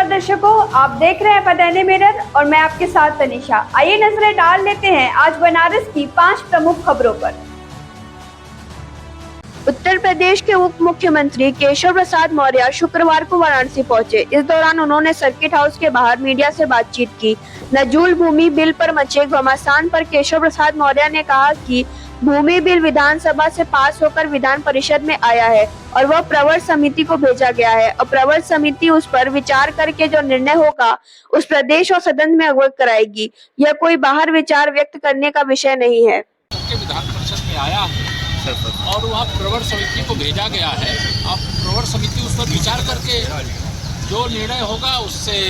नमस्कार दर्शकों, आप देख रहे हैं पदाने मिरर और मैं आपके साथ तनिषा। आइए नजरें डाल लेते हैं आज बनारस की 5 प्रमुख खबरों पर। उत्तर प्रदेश के उप मुख्यमंत्री केशव प्रसाद मौर्य शुक्रवार को वाराणसी पहुंचे। इस दौरान उन्होंने सर्किट हाउस के बाहर मीडिया से बातचीत की। नजूल भूमि बिल पर मचे घमासान पर केशव प्रसाद मौर्य ने कहा कि भूमि बिल विधानसभा से पास होकर विधान परिषद में आया है और वह प्रवर समिति को भेजा गया है और प्रवर समिति उस पर विचार करके जो निर्णय होगा उस प्रदेश और सदन में अवगत कराएगी। यह कोई बाहर विचार व्यक्त करने का विषय नहीं है। विधान परिषद में आया है और वह प्रवर समिति को भेजा गया है। अब प्रवर समिति उस पर विचार करके जो निर्णय होगा उससे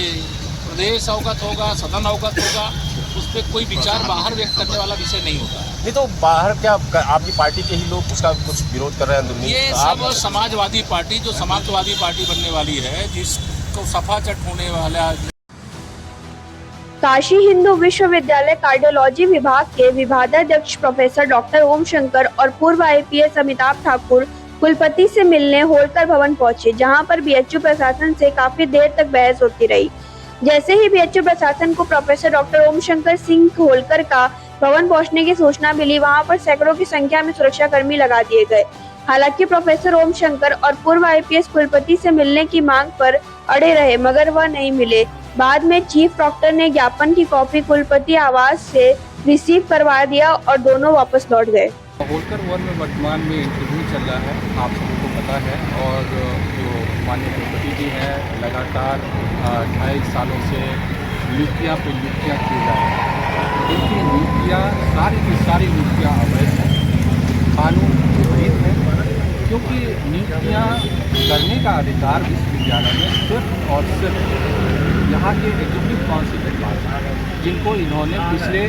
प्रदेश अवगत होगा, सदन अवगत होगा। उस पर कोई विचार बाहर व्यक्त करने वाला विषय नहीं होता। नहीं तो बाहर क्या आपकी पार्टी के ही लोग उसका कुछ विरोध कर रहे हैं? ये सब समाजवादी पार्टी जो समाजवादी पार्टी बनने वाली है, जिसको सफाचट होने वाला। काशी हिंदू विश्वविद्यालय कार्डियोलॉजी विभाग के विभागाध्यक्ष प्रोफेसर डॉक्टर ओम शंकर और पूर्व आईपीएस अमिताभ ठाकुर कुलपति से मिलने होलकर भवन पहुंचे, जहां पर बीएचयू प्रशासन से काफी देर तक बहस होती रही। जैसे ही बीएचयू प्रशासन को प्रोफेसर डॉक्टर ओम शंकर सिंह होलकर का भवन पहुंचने की सूचना मिली, वहां पर सैकड़ों की संख्या में सुरक्षा कर्मी लगा दिए गए। हालांकि प्रोफेसर ओम शंकर और पूर्व आईपीएस कुलपति से मिलने की मांग पर अड़े रहे, मगर वह नहीं मिले। बाद में चीफ डॉक्टर ने ज्ञापन की कॉपी कुलपति आवास से रिसीव करवा दिया और दोनों वापस लौट गए। होलकर वन में वर्तमान में इंटरव्यू चल रहा है, आप सबको पता है। और जो माननीय कुलपति जी हैं, लगातार 28 सालों से नियुक्तियाँ पे नियुक्तियाँ की जा रही हैं। उनकी नियुक्तियाँ सारी की सारी नियुक्तियाँ अवैध हैं, कानून विपरीत हैं, क्योंकि नियुक्तियाँ करने का अधिकार विश्वविद्यालय में सिर्फ और सिर्फ यहाँ के एग्जीक्यूटिव काउंसिल के पास है, जिनको इन्होंने पिछले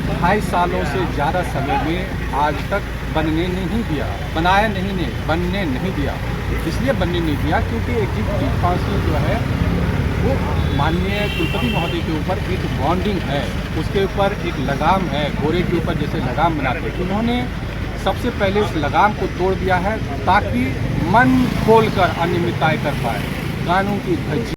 28 सालों से ज़्यादा समय में आज तक बनने नहीं दिया, बनने नहीं दिया। इसलिए बनने नहीं दिया क्योंकि एग्जीक्यूटिव काउंसिल जो है वो माननीय कुलपति महोदय के ऊपर एक बॉन्डिंग है, उसके ऊपर एक लगाम है, घोड़े के ऊपर जैसे लगाम बनाते। उन्होंने सबसे पहले उस लगाम को तोड़ दिया है ताकि मन खोलकर अनियमितताएं कर पाए, कानून की धज्जी।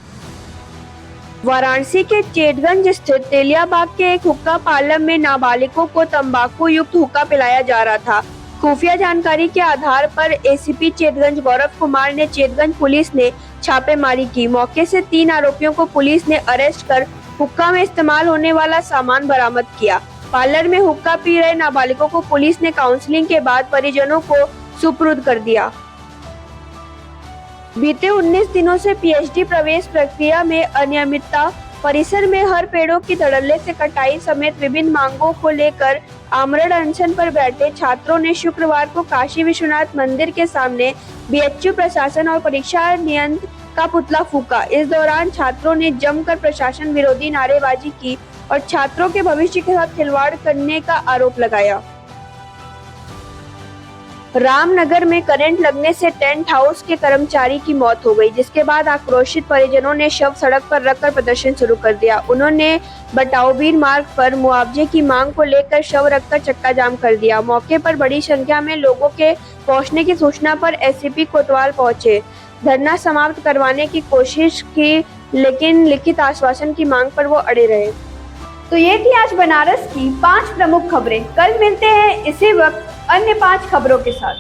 वाराणसी के चेतगंज स्थित तेलियाबाग के एक हुक्का पार्लर में नाबालिगों को तंबाकू युक्त हुक्का पिलाया जा रहा था। खुफिया जानकारी के आधार पर एसीपी चेतगंज गौरव कुमार ने चेतगंज पुलिस ने छापेमारी की। मौके से 3 आरोपियों को पुलिस ने अरेस्ट कर हुक्का में इस्तेमाल होने वाला सामान बरामद किया। पार्लर में हुक्का पी रहे नाबालिगों को पुलिस ने काउंसलिंग के बाद परिजनों को सुपुर्द कर दिया। बीते 19 दिनों से पीएचडी प्रवेश प्रक्रिया में अनियमितता, परिसर में हर पेड़ों की धड़ल्ले से कटाई समेत विभिन्न मांगों को लेकर आमरण अनशन पर बैठे छात्रों ने शुक्रवार को काशी विश्वनाथ मंदिर के सामने बीएचयू प्रशासन और परीक्षा नियंत्रक का पुतला फूका। इस दौरान छात्रों ने जमकर प्रशासन विरोधी नारेबाजी की और छात्रों के भविष्य के साथ खिलवाड़ करने का आरोप लगाया। रामनगर में करंट लगने से टेंट हाउस के कर्मचारी की मौत हो गई, जिसके बाद आक्रोशित परिजनों ने शव सड़क पर रखकर प्रदर्शन शुरू कर दिया। उन्होंने बटाऊबीर मार्ग पर मुआवजे की मांग को लेकर शव रखकर चक्का जाम कर दिया। मौके पर बड़ी संख्या में लोगों के पहुंचने की सूचना पर एसपी कोतवाल पहुंचे, धरना समाप्त करवाने की कोशिश की, लेकिन लिखित आश्वासन की मांग पर वो अड़े रहे। तो ये थी आज बनारस की 5 प्रमुख खबरें। कल मिलते हैं इसी वक्त अन्य 5 खबरों के साथ।